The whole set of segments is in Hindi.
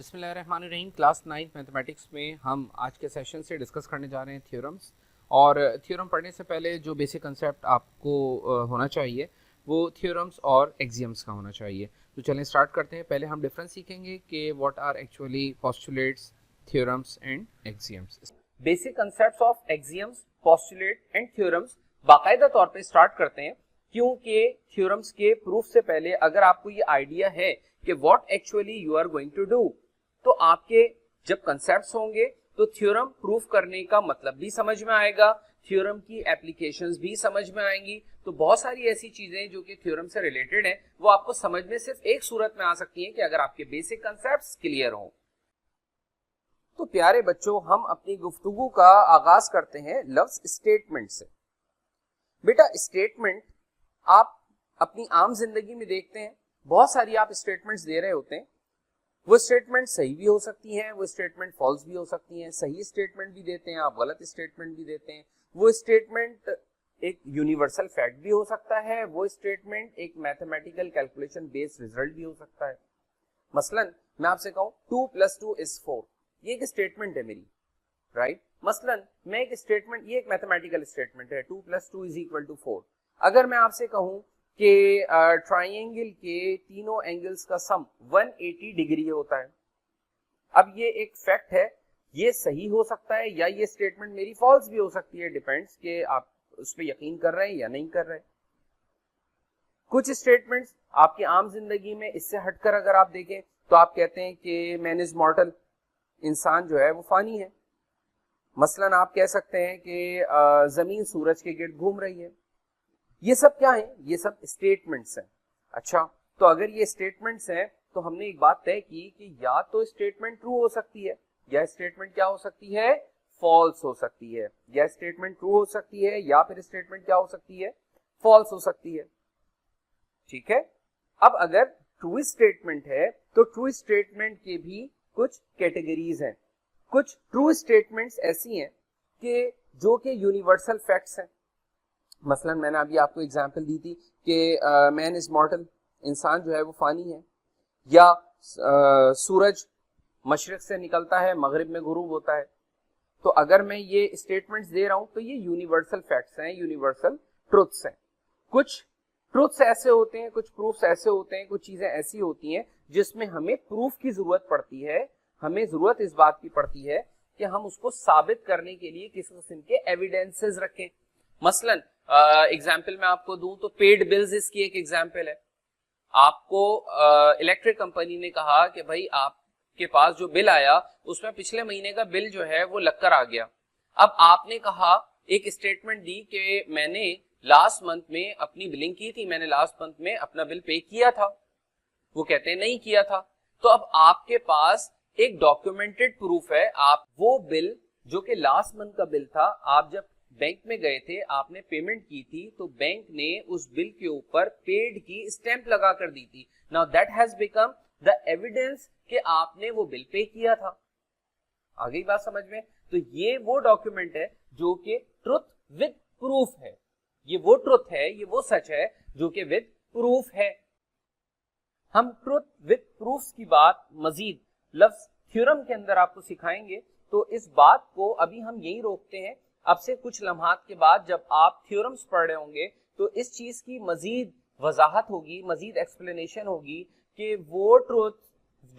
बिस्मिल्लाहिर्रहमानिर्रहीम। क्लास 9 मैथमेटिक्स में हम आज के सेशन से डिस्कस करने जा रहे हैं थ्योरम्स। और थ्योरम पढ़ने से पहले जो बेसिक कंसेप्ट आपको होना चाहिए वो थ्योरम्स और एक्सियम्स का होना चाहिए। तो चलें स्टार्ट करते हैं। पहले हम डिफरेंस सीखेंगे कि what are actually postulates, theorems and axioms. Basic concepts of axioms, postulate and theorems बाकायदा तौर पे स्टार्ट करते हैं, क्योंकि थ्योरम्स के प्रूफ से पहले अगर आपको ये आइडिया है कि what actually you are going to do, तो आपके जब कंसेप्ट्स होंगे तो थ्योरम प्रूफ करने का मतलब भी समझ में आएगा, थ्योरम की एप्लीकेशंस भी समझ में आएंगी। तो बहुत सारी ऐसी चीजें जो कि थ्योरम से रिलेटेड हैं वो आपको समझ में सिर्फ एक सूरत में आ सकती हैं कि अगर आपके बेसिक कंसेप्ट्स क्लियर हों। तो प्यारे बच्चों, हम अपनी गुफ्तगू का आगाज करते हैं लफ्ज स्टेटमेंट से। बेटा, स्टेटमेंट आप अपनी आम जिंदगी में देखते हैं, बहुत सारी आप स्टेटमेंट्स दे रहे होते हैं। वो स्टेटमेंट सही भी हो सकती हैं, वो स्टेटमेंट फॉल्स भी हो सकती हैं। सही स्टेटमेंट भी देते हैं आप, गलत स्टेटमेंट भी देते हैं। वो स्टेटमेंट एक यूनिवर्सल फैक्ट भी हो सकता है, वो स्टेटमेंट एक मैथमेटिकल कैलकुलेशन बेस्ड रिजल्ट भी हो सकता है। मसलन मैं आपसे कहूं 2 + 2 = 4, ये एक स्टेटमेंट है मेरी, राइट। मसलन मैं एक स्टेटमेंट, ये एक मैथमेटिकल स्टेटमेंट है 2 + 2 = 4। अगर मैं आपसे कहूं कि ट्राइंगल के तीनों एंगल्स का सम 180 डिग्री होता है, अब ये एक फैक्ट है, ये सही हो सकता है या ये स्टेटमेंट मेरी फॉल्स भी हो सकती है, डिपेंड्स कि आप उस पर यकीन कर रहे हैं या नहीं कर रहे। कुछ स्टेटमेंट्स आपकी आम जिंदगी में इससे हटकर अगर आप देखें तो आप कहते हैं कि मैन इज मॉर्टल, इंसान जो है वो फानी है। मसलन आप कह सकते हैं कि जमीन सूरज के गिर्द घूम रही है। ये सब क्या है? ये सब स्टेटमेंट्स हैं। अच्छा, तो अगर ये स्टेटमेंट्स हैं तो हमने एक बात तय की कि या तो स्टेटमेंट ट्रू हो सकती है या स्टेटमेंट क्या हो सकती है, फॉल्स हो सकती है। या स्टेटमेंट ट्रू हो सकती है या फिर स्टेटमेंट क्या हो सकती है, फॉल्स हो सकती है। ठीक है। अब अगर ट्रू स्टेटमेंट है तो ट्रू स्टेटमेंट के भी कुछ कैटेगरीज हैं। कुछ ट्रू स्टेटमेंट्स ऐसी हैं कि जो कि यूनिवर्सल फैक्ट्स हैं। मसलन मैंने अभी आपको एग्जांपल दी थी कि मैन इज मॉर्टल, इंसान जो है वो फानी है। या सूरज मशरिक से निकलता है, मगरिब में गुरूब होता है। तो अगर मैं ये स्टेटमेंट्स दे रहा हूं तो ये यूनिवर्सल फैक्ट्स हैं, यूनिवर्सल ट्रुथ्स हैं। कुछ ट्रुथ्स ऐसे होते हैं, कुछ प्रूफ्स ऐसे होते हैं, कुछ चीजें ऐसी होती हैं जिसमें हमें प्रूफ की जरूरत पड़ती है। हमें जरूरत इस बात की पड़ती है कि हम उसको साबित करने के लिए किसी किस्म के एविडेंसेस रखें। मसलन एग्जाम्पल मैं आपको दूं तो पेड बिल्स इसकी एक एग्जाम्पल है। आपको इलेक्ट्रिक कंपनी ने कहा कि भाई आपके पास जो बिल आया उसमें पिछले महीने का बिल जो है वो लगकर आ गया। अब आपने कहा, एक स्टेटमेंट दी कि मैंने लास्ट मंथ में अपनी बिलिंग की थी, मैंने लास्ट मंथ में अपना बिल पे किया था। वो कहते हैं नहीं किया था। तो अब आपके पास एक डॉक्यूमेंटेड प्रूफ है। आप वो बिल जो कि लास्ट मंथ का बिल था, आप जब बैंक में गए थे, आपने पेमेंट की थी, तो बैंक ने उस बिल के ऊपर पेड की स्टैंप लगा कर दी थी। Now that has become the evidence कि आपने वो बिल पे किया था। आ गई बात समझ में? तो ये वो डॉक्यूमेंट है जो कि ट्रुथ विद प्रूफ है। ये वो ट्रुथ है, ये वो सच है जो कि विद प्रूफ है। हम ट्रुथ विद प्रूफ की बात मजीद लफ्ज थ्योरम के अंदर आपको सिखाएंगे। तो इस बात को अभी हम यही रोकते हैं। अब से कुछ लम्हात के बाद जब आप थ्योरम्स पढ़ रहे होंगे तो इस चीज की मजीद वजाहत होगी, मजीद एक्सप्लेनेशन होगी कि वो ट्रुथ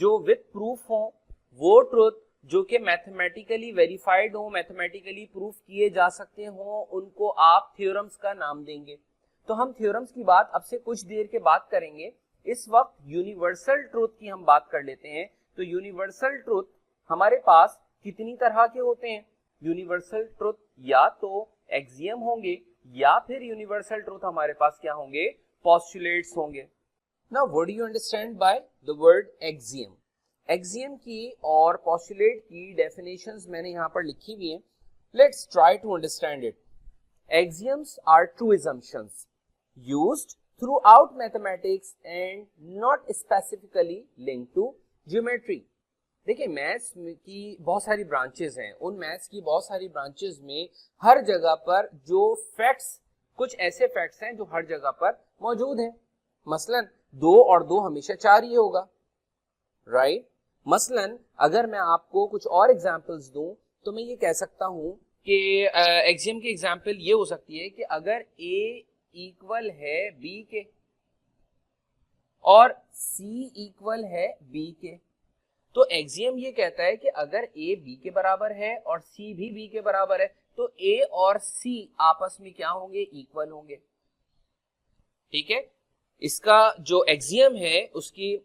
जो विद प्रूफ हो, वो ट्रुथ जो कि मैथमेटिकली वेरीफाइड हो, मैथमेटिकली प्रूफ किए जा सकते हो, उनको आप थ्योरम्स का नाम देंगे। तो हम थ्योरम्स की बात अब से कुछ देर के बाद करेंगे। इस वक्त यूनिवर्सल ट्रुथ की हम बात कर लेते हैं। तो यूनिवर्सल ट्रुथ हमारे पास कितनी तरह के होते हैं? यूनिवर्सल ट्रुथ या तो एक्सियम होंगे या फिर यूनिवर्सल ट्रुथ हमारे पास क्या होंगे, पोस्टुलेट्स होंगे। Now what do you understand by the word axiom? Axiom की और पोस्टुलेट की डेफिनेशंस मैंने यहां पर लिखी हुई हैं। Let's try to understand it. Axioms are true assumptions used throughout mathematics and not specifically linked to geometry। देखिए, मैथ्स की बहुत सारी ब्रांचेस हैं। उन मैथ्स की बहुत सारी ब्रांचेस में हर जगह पर जो फैक्ट्स, कुछ ऐसे फैक्ट्स हैं जो हर जगह पर मौजूद हैं। मसलन 2 और 2 हमेशा 4 ही होगा, राइट। मसलन अगर मैं आपको कुछ और एग्जांपल्स दूं तो मैं ये कह सकता हूं कि एक्सियम की एग्जांपल ये हो सकती है कि अगर A इक्वल है B के और C इक्वल है B के, तो एक्सियम ये कहता है कि अगर A B के बराबर है और C भी B के बराबर है तो A और C आपस में क्या होंगे, इक्वल होंगे। ठीक है, इसका जो एक्सियम है उसकी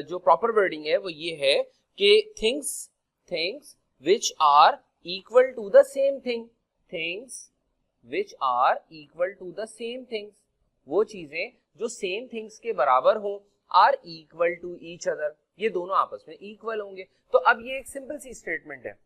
जो प्रॉपर वर्डिंग है वो ये है कि things which are equal to the same thing, things which are equal to the same things, वो चीजें जो सेम थिंग्स के बराबर हो, are equal to each other, ये दोनों आपस में इक्वल होंगे। तो अब ये एक सिंपल सी स्टेटमेंट है,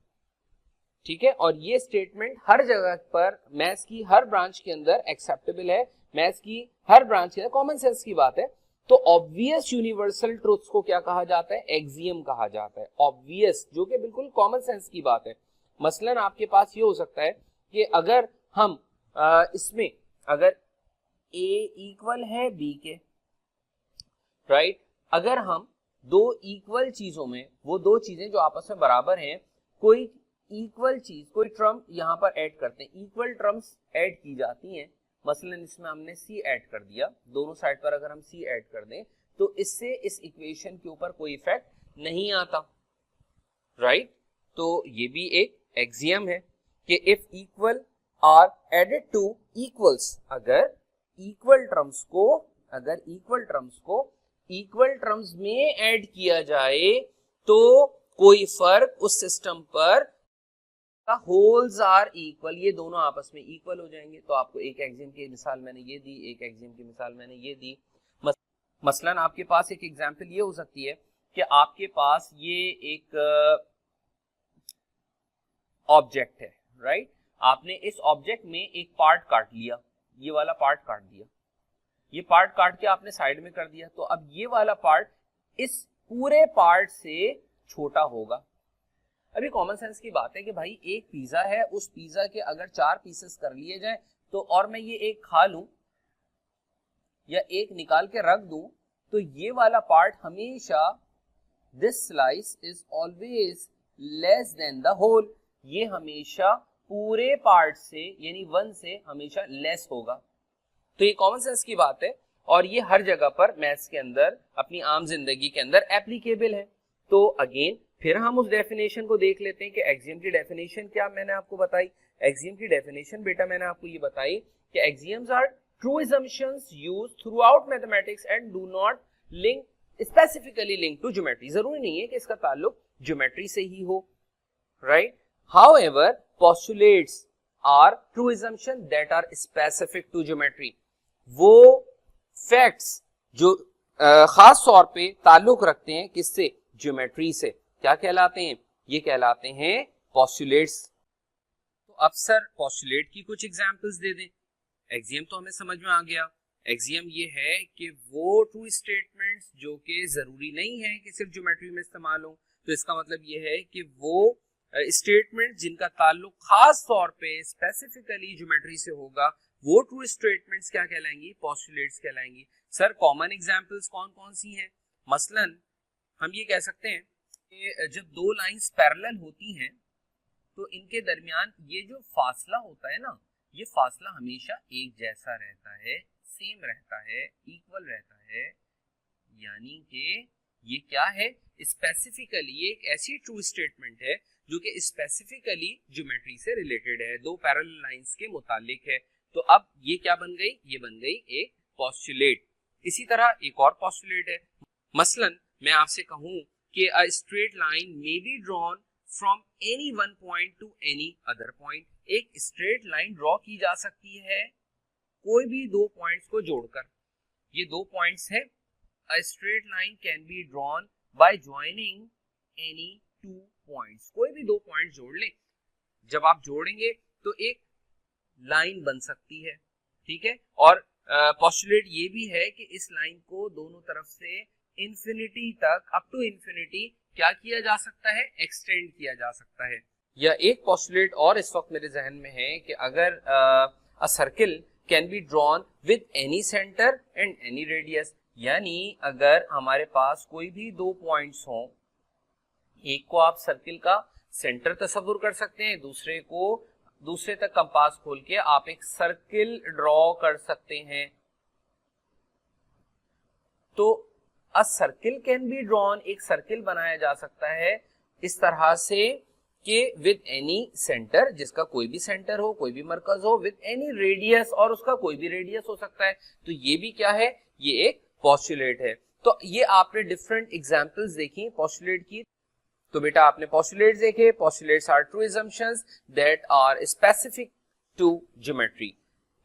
ठीक है, और ये स्टेटमेंट हर जगह पर मैथ्स की हर ब्रांच के अंदर एक्सेप्टेबल है, मैथ्स की हर ब्रांच के अंदर कॉमन सेंस की बात है। तो ऑब्वियस यूनिवर्सल ट्रुथ्स को क्या कहा जाता है, एक्सियम कहा जाता है, ऑब्वियस, जो कि बिल्कुल कॉमन सेंस की बात है। मसलन आपके पास ये हो सकता है कि अगर हम इसमें अगर A इक्वल है B के, राइट, अगर हम दो इक्वल चीजों में, वो दो चीजें जो आपस में बराबर हैं, कोई इक्वल चीज, कोई टर्म यहां पर ऐड करते हैं, इक्वल टर्म्स ऐड की जाती हैं, मसलन इसमें हमने C ऐड कर दिया, दोनों साइड पर अगर हम C ऐड कर दें तो इससे इस इक्वेशन के ऊपर कोई इफेक्ट नहीं आता, राइट। तो ये भी एक एक्सियम है कि if equal are added to equals, अगर इक्वल टर्म्स को इक्वल टर्म्स में ऐड किया जाए तो कोई फर्क उस सिस्टम पर, होल्स आर इक्वल, ये दोनों आपस में इक्वल हो जाएंगे। तो आपको एक एक्सियम की मिसाल मैंने ये दी, एक एक्सियम की मिसाल मैंने ये दी। मसलन आपके पास एक एग्जांपल ये हो सकती है कि आपके पास ये एक ऑब्जेक्ट है, राइट, आपने इस ऑब्जेक्ट में एक पार्ट काट लिया, ये वाला पार्ट काट दिया, ये पार्ट काट के आपने साइड में कर दिया, तो अब ये वाला पार्ट इस पूरे पार्ट से छोटा होगा। अभी कॉमन सेंस की बात है कि भाई एक पिज्जा है, उस पिज्जा के अगर 4 पीसेस कर लिए जाए तो, और मैं ये एक खा लूं या एक निकाल के रख दूं, तो ये वाला पार्ट हमेशा, this slice is always less than the whole, ये हमेशा पूरे पार्ट से यानी 1 से हमेशा लेस होगा। तो ये कॉमन सेंस की बात है और ये हर जगह पर मैथ्स के अंदर, अपनी आम जिंदगी के अंदर एप्लीकेबल है। तो अगेन फिर हम उस डेफिनेशन को देख लेते हैं कि एक्सियम की डेफिनेशन क्या मैंने आपको बताई। एक्सियम की डेफिनेशन बेटा मैंने आपको ये बताई कि axioms are true assumptions used throughout mathematics and do not link specifically link to geometry. जरूरी नहीं है कि इसका ताल्लुक ज्योमेट्री से ही हो, right. However postulates are true assumption that are specific to geometry. वो फैक्ट्स जो खास तौर पे ताल्लुक रखते हैं किससे, ज्योमेट्री से, क्या कहलाते हैं, ये कहलाते हैं पोस्टुलेट्स। तो अब सर पोस्टुलेट की कुछ एग्जांपल्स दे दें। एक्सियम तो हमें समझ में आ गया। एक्सियम ये है कि वो ट्रू स्टेटमेंट्स जो कि जरूरी नहीं है कि सिर्फ ज्योमेट्री में इस्तेमाल हो, तो इसका मतलब ये है कि वो स्टेटमेंट जिनका ताल्लुक खास तौर पे स्पेसिफिकली ज्योमेट्री से होगा, वो ट्रू स्टेटमेंट्स क्या कहलाएंगी, पोस्टुलेट्स कहलाएंगी। सर कॉमन एग्जांपल्स कौन कौन सी हैं? मसलन हम ये कह सकते हैं कि जब दो लाइंस पैरेलल होती हैं तो इनके दरमियान ये जो फासला होता है ना, ये फासला हमेशा एक जैसा रहता है, सेम रहता है, इक्वल रहता है, यानी कि ये क्या है, स्पेसिफिकली ये एक ऐसी ट्रू स्टेटमेंट है जो कि स्पेसिफिकली ज्योमेट्री से रिलेटेड है, दो पैरेलल लाइंस के मुतालिक है। तो अब ये क्या बन गई, ये बन गई एक पोस्टुलेट। इसी तरह एक और पोस्टुलेट है, मसलन मैं आपसे कहूं कि a straight line may be drawn from any one point two any other point. एक स्ट्रेट लाइन ड्रॉ की जा सकती है कोई भी दो पॉइंट्स को जोड़कर। ये दो पॉइंट्स है, a straight line can be drawn by joining any two points. कोई भी दो पॉइंट जोड़ लें, जब आप जोड़ेंगे तो एक लाइन बन सकती है, ठीक है। और पोस्टुलेट ये भी है कि इस लाइन को दोनों तरफ से इंफिनिटी तक, अप टू इंफिनिटी क्या किया जा सकता है, एक्सटेंड किया जा सकता है। या एक पोस्टुलेट और इस वक्त मेरे जहन में है कि अगर अ circle can be drawn with any centre and any radius, यानी अगर हमारे पास कोई भी दो पॉइंट्स हों एक को आप सर्किल का सेंटर तस्वुर कर सकते हैं, दूसरे तक कंपास खोल के आप एक सर्किल ड्रॉ कर सकते हैं। तो अ सर्किल कैन बी ड्रॉन, एक सर्किल बनाया जा सकता है इस तरह से कि विद एनी सेंटर, जिसका कोई भी सेंटर हो, कोई भी मरकज हो, विद एनी रेडियस, और उसका कोई भी रेडियस हो सकता है। तो ये भी क्या है, ये एक पोस्टुलेट है। तो ये आपने डिफरेंट एग्जांपल्स देखी पोस्टुलेट की। तो बेटा आपने पोस्टुलेट्स देखे, postulates are true assumptions that are specific to geometry.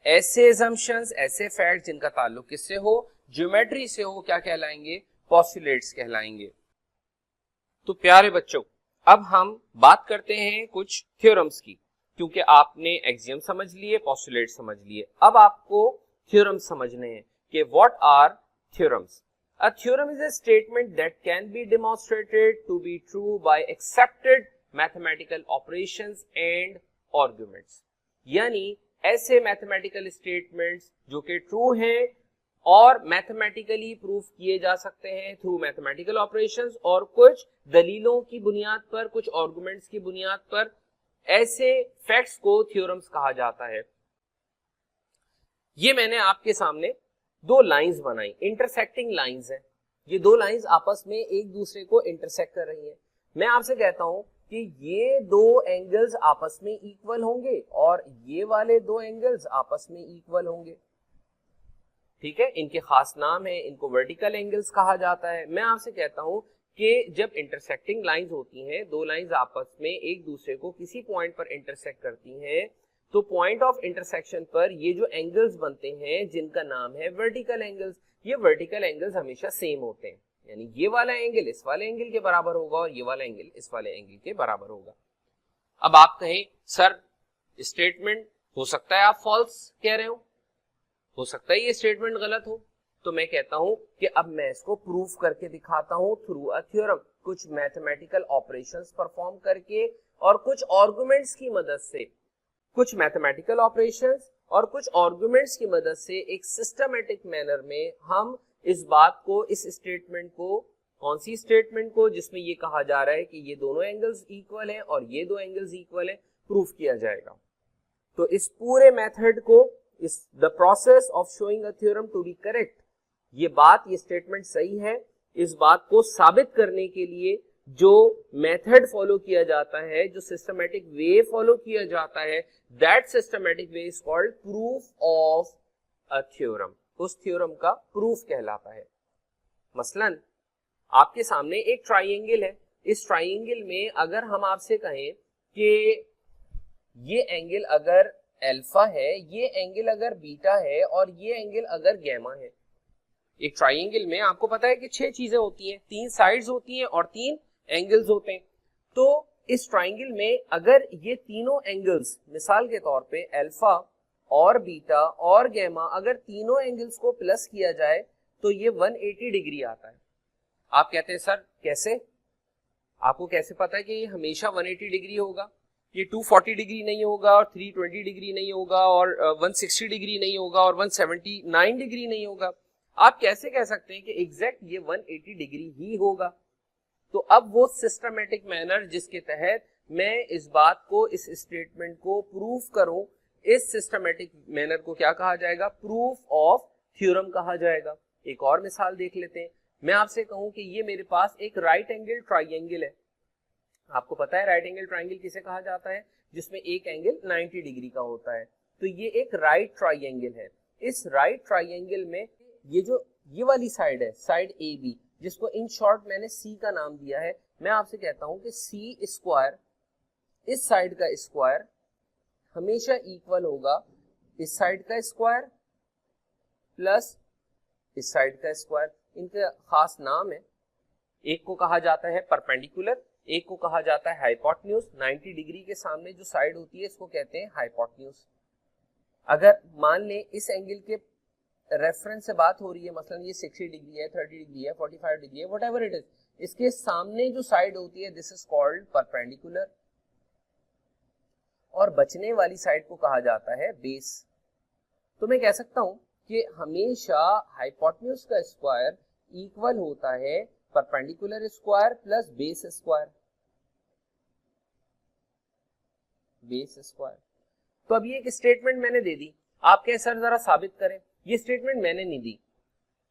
ऐसे assumptions, ऐसे फैक्ट जिनका ताल्लुक किससे हो, ज्योमेट्री से हो, क्या कहलाएंगे, पोस्टुलेट्स कहलाएंगे। तो प्यारे बच्चों, अब हम बात करते हैं कुछ थ्योरम्स की, क्योंकि आपने एक्सियम समझ लिए, पोस्टुलेट समझ लिए, अब आपको थ्योरम्स समझने हैं कि what are theorems. A theorem is a statement that can be demonstrated to be true by accepted mathematical operations and arguments। यानी ऐसे मैथमेटिकल स्टेटमेंट्स जो कि ट्रू हैं और मैथमेटिकली प्रूफ किए जा सकते हैं थ्रू मैथमेटिकल ऑपरेशंस, और कुछ दलीलों की बुनियाद पर, कुछ आर्गुमेंट्स की बुनियाद पर, ऐसे फैक्ट्स को थ्योरम्स कहा जाता है। ये मैंने आपके सामने दो लाइंस बनाई, इंटरसेक्टिंग लाइंस है। ये दो लाइंस आपस में एक दूसरे को इंटरसेक्ट कर रही हैं। मैं आपसे कहता हूं कि ये दो एंगल्स आपस में इक्वल होंगे और ये वाले दो एंगल्स आपस में इक्वल होंगे। ठीक है, इनके खास नाम है, इनको वर्टिकल एंगल्स कहा जाता है। मैं आपसे कहता हूं कि जब इंटरसेक्टिंग लाइंस होती हैं, दो लाइंस आपस में एक दूसरे को किसी पॉइंट पर इंटरसेक्ट करती हैं, तो पॉइंट ऑफ इंटरसेक्शन पर ये जो एंगल्स बनते हैं जिनका नाम है वर्टिकल एंगल्स, ये वर्टिकल एंगल्स हमेशा सेम होते हैं। यानी ये वाला एंगल इस वाले एंगल के बराबर होगा और ये वाला एंगल इस वाले एंगल के बराबर होगा। अब आप कहें सर स्टेटमेंट हो सकता है आप फॉल्स कह रहे हो सकता है ये स्टेटमेंट गलत हो। तो मैं कहता हूं कि अब मैं इसको प्रूफ करके दिखाता हूं थ्रू अ थ्योरम, कुछ मैथमेटिकल ऑपरेशंस परफॉर्म करके और कुछ आर्गुमेंट्स की मदद से, कुछ मैथमेटिकल ऑपरेशंस और कुछ आर्गुमेंट्स की मदद से एक सिस्टमैटिक मैनर में हम इस बात को, इस स्टेटमेंट को, कौन सी स्टेटमेंट को जिसमें ये कहा जा रहा है कि ये दोनों एंगल्स इक्वल हैं और ये दो एंगल्स इक्वल हैं, प्रूफ किया जाएगा। तो इस पूरे मेथड को, is the process of showing a theorem to be correct, ये बात, ये स्टेटमेंट सही है, इस बात को साबित करने के लिए जो मेथड फॉलो किया जाता है, जो सिस्टमैटिक वे फॉलो किया जाता है, that systematic way is called proof of a theorem. उस थ्योरम का प्रूफ कहलाता है। मसलन आपके सामने एक ट्राइंगल है, इस ट्राइंगल में अगर हम आपसे कहें कि ये एंगल अगर अल्फा है, ये एंगल अगर बीटा है और ये एंगल अगर गैमा है। एक ट्राइंगल में आपको पता है कि 6 चीजें होती हैं, 3 साइड्स होती हैं और 3 एंगल्स होते हैं। तो इस ट्राइंगल में अगर ये तीनों एंगल्स, मिसाल के तौर पे अल्फा और बीटा और गैमा, अगर तीनों एंगल्स को प्लस किया जाए तो ये 180 डिग्री आता है। आप कहते हैं सर कैसे, आपको कैसे पता है कि ये हमेशा 180 डिग्री होगा, ये 240 डिग्री नहीं होगा और 320 डिग्री नहीं होगा और 160 डिग्री नहीं होगा और 179 डिग्री नहीं होगा। आप कैसे कह सकते हैं कि एग्जैक्ट ये 180 डिग्री ही होगा? तो अब वो सिस्टमैटिक मैनर जिसके तहत मैं इस बात को, इस स्टेटमेंट को प्रूफ करूं, इस सिस्टमैटिक मैनर को क्या कहा जाएगा? प्रूफ ऑफ थ्योरम कहा जाएगा। एक और मिसाल देख लेते हैं। मैं आपसे कहूं कि ये मेरे पास एक राइट एंगल ट्राइंगल है। आपको पता है राइट एंगल ट्राइंगल किसे कहा जाता है? जिसमें एक एंगल 90 डिग्री का होता है। तो ये एक राइट ट्राइंगल है। इस राइट ट्राइंगल में ये वाली साइड है, साइड ए बी, जिसको इन शॉर्ट मैंने सी का नाम दिया है। मैं आपसे कहता हूं कि सी स्क्वायर, इस साइड का स्क्वायर हमेशा इक्वल होगा इस साइड का स्क्वायर प्लस इस साइड का स्क्वायर। इनके खास नाम है, एक को कहा जाता है परपेंडिकुलर, एक को कहा जाता है हाइपोटेन्यूज। 90 डिग्री के सामने जो साइड होती है इसको कहते हैं हाइपोटेन्यूज। अगर मान लें इस एंगल के रेफरेंस से बात हो रही है, मसलन ये 60 डिग्री है, 30 डिग्री है, 45 डिग्री है, व्हाटएवर इट इज, इसके सामने जो साइड होती है दिस इज कॉल्ड परपेंडिकुलर, और बचने वाली साइड को कहा जाता है बेस। तो मैं कह सकता हूं कि हमेशा हाइपोटेन्यूज का स्क्वायर इक्वल होता है perpendicular square plus base square. Base square. तो अब ये एक स्टेटमेंट मैंने दे दी, आप कहें सर जरा साबित करें, ये स्टेटमेंट मैंने नहीं दी,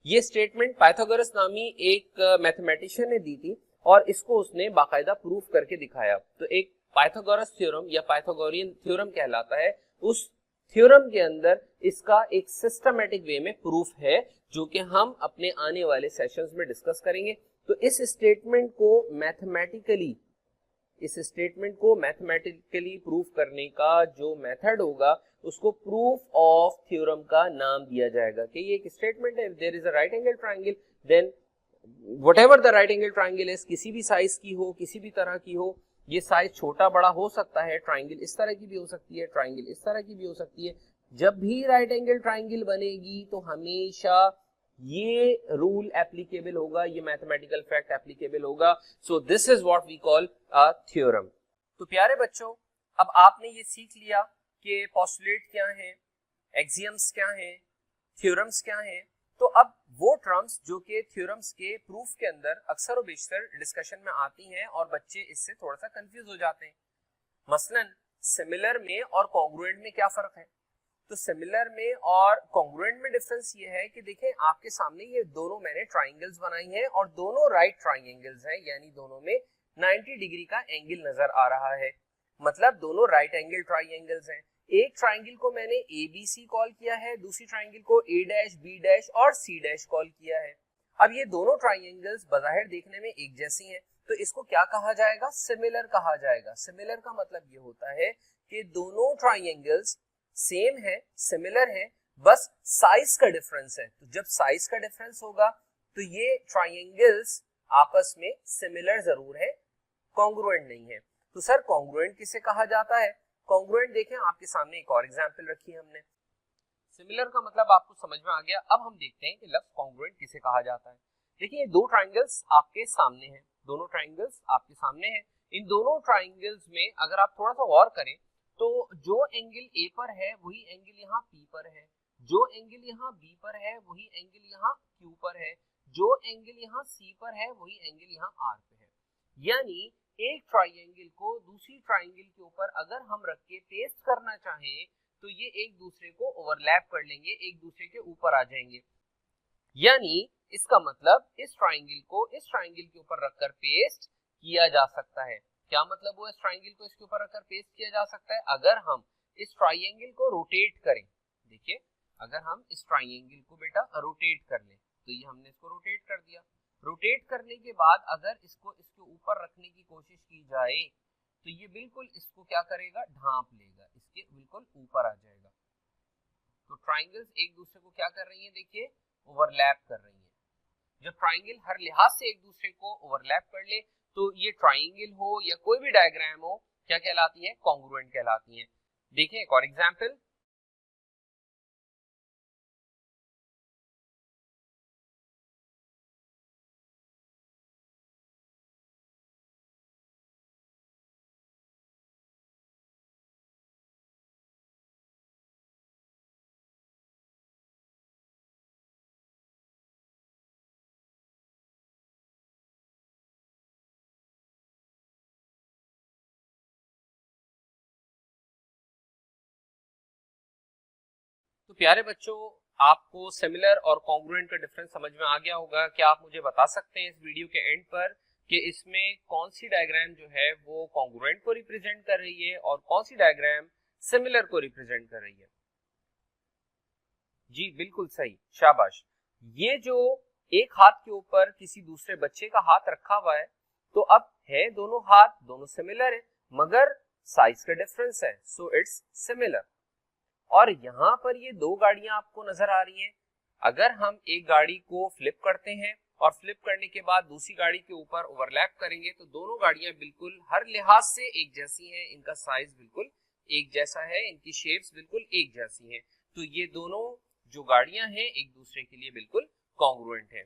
ये स्टेटमेंट पाइथागोरस नामी एक मैथमेटिशियन ने दी थी और इसको उसने बाकायदा प्रूफ करके दिखाया। तो एक पाइथागोरस थ्योरम या पाइथागोरियन थ्योरम कहलाता है, उस थ्योरम के अंदर इसका एक सिस्टमैटिक वे में प्रूफ है जो कि हम अपने आने वाले सेशंस में डिस्कस करेंगे। तो इस स्टेटमेंट को मैथमेटिकली प्रूफ करने का जो मेथड होगा उसको प्रूफ ऑफ थ्योरम का नाम दिया जाएगा कि ये एक स्टेटमेंट है, there is a right angle triangle, then whatever the right angle triangle is, किसी भी साइज की हो, किसी भी तरह की हो, ये साइज छोटा बड़ा हो सकता है, ट्रायंगल इस तरह की भी हो सकती है, ट्रायंगल इस तरह की भी हो सकती है, जब भी राइट एंगल ट्रायंगल बनेगी तो हमेशा ये रूल एप्लीकेबल होगा, ये मैथमेटिकल फैक्ट एप्लीकेबल होगा। So this is what we call a theorem. तो प्यारे बच्चों, अब आपने ये सीख लिया कि पोस्टुलेट क्या है, एक्सियम्स क्या है, थ्योरम्स क्या है। तो अब वो टर्म्स जो कि थ्योरम्स के प्रूफ के अंदर अक्सर और बेशतर डिस्कशन में आती हैं और बच्चे इससे थोड़ा सा कंफ्यूज हो जाते हैं। मसलन सिमिलर में और कॉन्ग्रुएंट में क्या फर्क है? तो सिमिलर में और कॉन्ग्रुएंट में डिफरेंस ये है कि देखें आपके सामने ये दोनों मैंने ट्राइंगल्स बनाई हैं और दोनों राइट ट्राइंगल्स हैं, यानी दोनों में 90 डिग्री का एंगल नजर आ रहा है, मतलब दोनों राइट एंगल ट्राइंगल्स हैं। एक ट्राइंगल को मैंने ए बी सी कॉल किया है, दूसरी ट्राइंगल को ए डैश बी डैश और सी डैश कॉल किया है। अब ये दोनों ट्राइंगल्स बज़ाहिर देखने में एक जैसी हैं, तो इसको क्या कहा जाएगा? सिमिलर कहा जाएगा। सिमिलर का मतलब ये होता है कि दोनों ट्राइंगल्स सेम है, सिमिलर है, बस साइज का डिफरेंस है। तो जब साइज का डिफरेंस होगा तो ये ट्राइंगल्स आपस में सिमिलर जरूर है, कॉन्ग्रुएंट नहीं है। तो सर कॉन्ग्रुएंट किसे कहा जाता है? कॉन्ग्रुएंट देखें आपके सामने एक और एग्जांपल रखी है हमने। सिमिलर का मतलब आपको समझ में आ गया। अब हम देखते हैं कि लफ्ज कॉन्ग्रुएंट किसे कहा जाता है। देखिए दो ट्राइंगल्स आपके सामने हैं, दोनों ट्राइंगल्स आपके सामने हैं। इन दोनों ट्राइंगल्स में अगर आप थोड़ा सा गौर करें तो जो एंगल ए पर है वही एंगल यहाँ पी पर है, जो एंगल यहाँ बी पर है वही एंगल यहाँ क्यू पर है, जो एंगल यहाँ सी पर है वही एंगल यहाँ आर पे है। यानी एक ट्राइंगल को दूसरी ट्राइंगल के ऊपर अगर हम रख के पेस्ट करना चाहें तो ये एक दूसरे को ओवरलैप कर लेंगे, एक दूसरे के ऊपर आ जाएंगे। यानी इसका मतलब इस ट्राइंगल को इस ट्राइंगल के ऊपर रखकर पेस्ट किया जा सकता है। क्या मतलब वो इस ट्राइंगल को इसके ऊपर रखकर पेस्ट किया जा सकता है? अगर हम इस ट्राइंगल को रोटेट करें, देखिए अगर हम इस ट्राइंगल को बेटा रोटेट कर लें, तो ये हमने इसको रोटेट कर दिया। रोटेट करने के बाद अगर इसको इसके ऊपर रखने की कोशिश की जाए तो ये बिल्कुल इसको क्या करेगा? ढांप लेगा, इसके बिल्कुल ऊपर आ जाएगा। तो ट्राइंगल्स एक दूसरे को क्या कर रही हैं? देखिए ओवरलैप कर रही हैं। जब ट्राइंगल हर लिहाज से एक दूसरे को ओवरलैप कर ले तो ये ट्राइंगल हो या कोई भी डायग्राम हो क्या कहलाती है? कॉन्ग्रुएंट कहलाती है। देखें एक और एग्जांपल। तो प्यारे बच्चों, आपको सिमिलर और कॉन्ग्रुएंट का डिफरेंस समझ में आ गया होगा। क्या आप मुझे बता सकते हैं इस वीडियो के एंड पर कि इसमें कौन सी डायग्राम जो है वो कॉन्ग्रुएंट को रिप्रेजेंट कर रही है और कौन सी डायग्राम सिमिलर को रिप्रेजेंट कर रही है? जी बिल्कुल सही, शाबाश। ये जो एक हाथ के ऊपर किसी दूसरे बच्चे का हाथ रखा हुआ है, तो अब है दोनों हाथ दोनों सिमिलर है मगर साइज का डिफरेंस है, सो इट्स सिमिलर। और यहाँ पर ये दो गाड़ियां आपको नजर आ रही हैं। अगर हम एक गाड़ी को फ्लिप करते हैं और फ्लिप करने के बाद दूसरी गाड़ी के ऊपर ओवरलैप करेंगे तो दोनों गाड़ियां बिल्कुल हर लिहाज से एक जैसी हैं, इनका साइज बिल्कुल एक जैसा है, इनकी शेप्स बिल्कुल एक जैसी हैं। तो ये दोनों जो गाड़ियां हैं एक दूसरे के लिए बिल्कुल कॉन्ग्रुएंट है।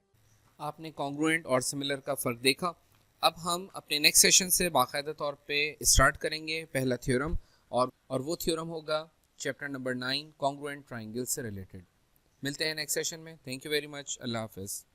आपने कॉन्ग्रुएंट और सिमिलर का फ़र्क देखा। अब हम अपने नेक्स्ट सेशन से बाकायदा तौर पे स्टार्ट करेंगे पहला थ्योरम, और वो थ्योरम होगा चैप्टर नंबर 9 कॉन्ग्रुएंट ट्राइंगल से रिलेटेड। मिलते हैं नेक्स्ट सेशन में। Thank you very much. अल्लाह हाफिज़।